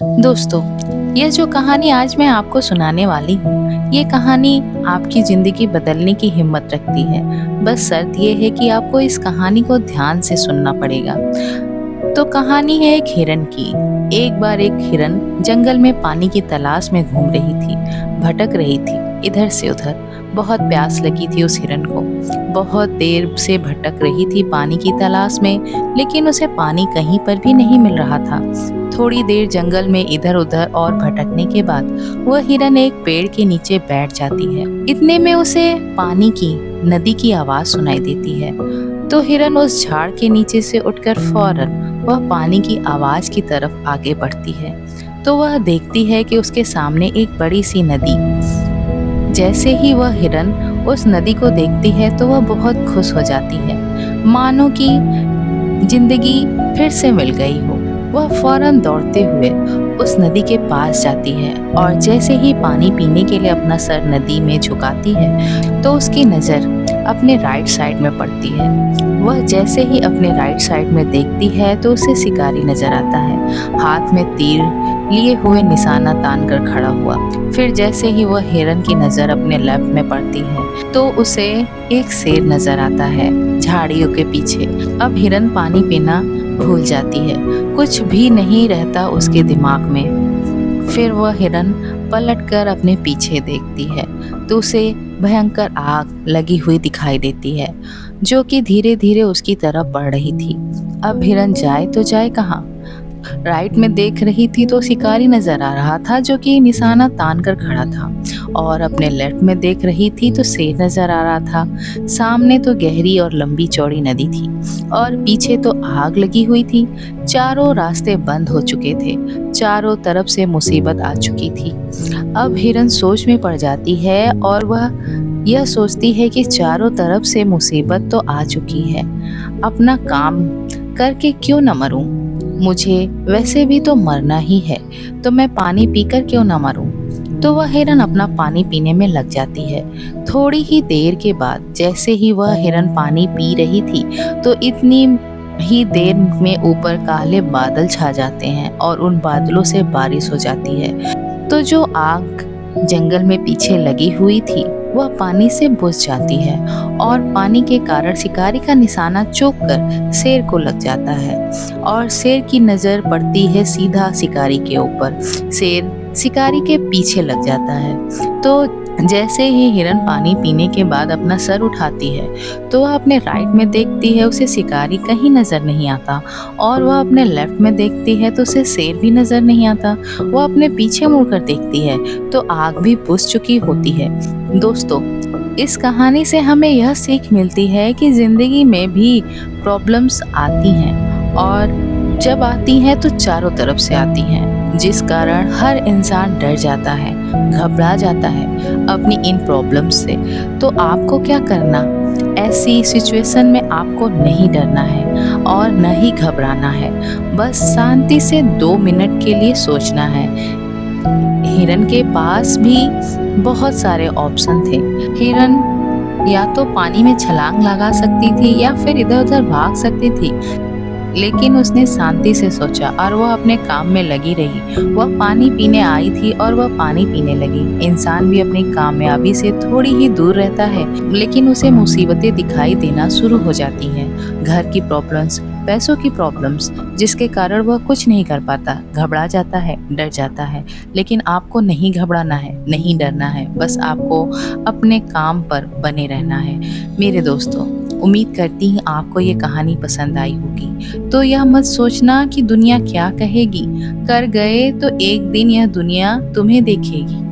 दोस्तों, यह जो कहानी आज मैं आपको सुनाने वाली हूँ, ये कहानी आपकी ज़िंदगी बदलने की हिम्मत रखती है। बस शर्त ये है कि आपको इस कहानी को ध्यान से सुनना पड़ेगा। तो कहानी है एक हिरन की। एक बार एक हिरन जंगल में पानी की तलाश में घूम रही थी, भटक रही थी इधर से उधर। बहुत प्यास लगी थी उस हिरन को। बहुत देर से भटक रही थी पानी की तलाश में, लेकिन उसे पानी कहीं पर भी नहीं मिल रहा था। थोड़ी देर जंगल में इधर उधर और भटकने के बाद वह हिरन एक पेड़ के नीचे बैठ जाती है। इतने में उसे पानी की नदी की आवाज सुनाई देती है। तो हिरन उस झाड़ के नीचे से उठकर फौरन वह पानी की आवाज की तरफ आगे बढ़ती है। तो वह देखती है कि उसके सामने एक बड़ी सी नदी। जैसे ही वह हिरन उस नदी को देखती है तो वह बहुत खुश हो जाती है, मानो कि जिंदगी फिर से मिल गई हो। वह फौरन दौड़ते हुए उस नदी के पास जाती है और जैसे ही पानी पीने के लिए अपना सर नदी में झुकाती है तो उसकी नज़र अपने राइट साइड में पड़ती है। वह जैसे ही अपने राइट साइड में देखती है तो उसे शिकारी नजर आता है, हाथ में तीर लिए हुए निशाना तान कर खड़ा हुआ। फिर जैसे ही वह हिरन की नज़र अपने लेफ्ट में पड़ती है तो उसे एक शेर नजर आता है झाड़ियों के पीछे। अब हिरन पानी पीना भूल जाती है, कुछ भी नहीं रहता उसके दिमाग में। फिर वह हिरन पलटकर अपने पीछे देखती है तो उसे भयंकर आग लगी हुई दिखाई देती है, जो कि धीरे धीरे उसकी तरफ बढ़ रही थी। अब हिरन जाए तो जाए कहाँ। राइट में देख रही थी तो शिकारी नजर आ रहा था, जो कि निशाना तान कर खड़ा था, और अपने लेफ्ट में देख रही थी तो शेर नजर आ रहा था। सामने तो गहरी और लंबी चौड़ी नदी थी और पीछे तो आग लगी हुई थी। चारों रास्ते बंद हो चुके थे, चारों तरफ से मुसीबत आ चुकी थी। अब हिरन सोच में पड़ जाती है और वह यह सोचती है कि चारों तरफ से मुसीबत तो आ चुकी है, अपना काम करके क्यों न मरूं। मुझे वैसे भी तो मरना ही है, तो मैं पानी पीकर क्यों न मरूं। तो वह हिरन अपना पानी पीने में लग जाती है। थोड़ी ही देर के बाद जैसे ही वह हिरन पानी पी रही थी तो इतनी ही देर में ऊपर काले बादल छा जाते हैं और उन बादलों से बारिश हो जाती है। तो जो आग जंगल में पीछे लगी हुई थी वह पानी से बुझ जाती है और पानी के कारण शिकारी का निशाना चूक कर शेर को लग जाता है और शेर की नज़र पड़ती है सीधा शिकारी के ऊपर। शेर शिकारी के पीछे लग जाता है। तो जैसे ही हिरन पानी पीने के बाद अपना सर उठाती है तो वह अपने राइट में देखती है, उसे शिकारी कहीं नज़र नहीं आता, और वह अपने लेफ्ट में देखती है तो उसे शेर भी नज़र नहीं आता। वह अपने पीछे मुड़कर देखती है तो आग भी बुझ चुकी होती है। दोस्तों, इस कहानी से हमें यह सीख मिलती है कि ज़िंदगी में भी प्रॉब्लम्स आती हैं, और जब आती हैं तो चारों तरफ से आती हैं, जिस कारण हर इंसान डर जाता है, घबरा जाता है अपनी इन प्रॉब्लम्स से। तो आपको क्या करना, ऐसी सिचुएशन में आपको नहीं डरना है और न ही घबराना है, बस शांति से 2 मिनट के लिए सोचना है। हिरन के पास भी बहुत सारे ऑप्शन थे। हिरन या तो पानी में छलांग लगा सकती थी या फिर इधर उधर भाग सकती थी, लेकिन उसने शांति से सोचा और वह अपने काम में लगी रही। वह पानी पीने आई थी और वह पानी पीने लगी। इंसान भी अपनी कामयाबी से थोड़ी ही दूर रहता है, लेकिन उसे मुसीबतें दिखाई देना शुरू हो जाती हैं। घर की प्रॉब्लम्स, पैसों की प्रॉब्लम्स, जिसके कारण वह कुछ नहीं कर पाता, घबरा जाता है, डर जाता है। लेकिन आपको नहीं घबराना है, नहीं डरना है, बस आपको अपने काम पर बने रहना है। मेरे दोस्तों, उम्मीद करती हूँ आपको ये कहानी पसंद आई होगी। तो यह मत सोचना कि दुनिया क्या कहेगी, कर गए तो एक दिन यह दुनिया तुम्हें देखेगी।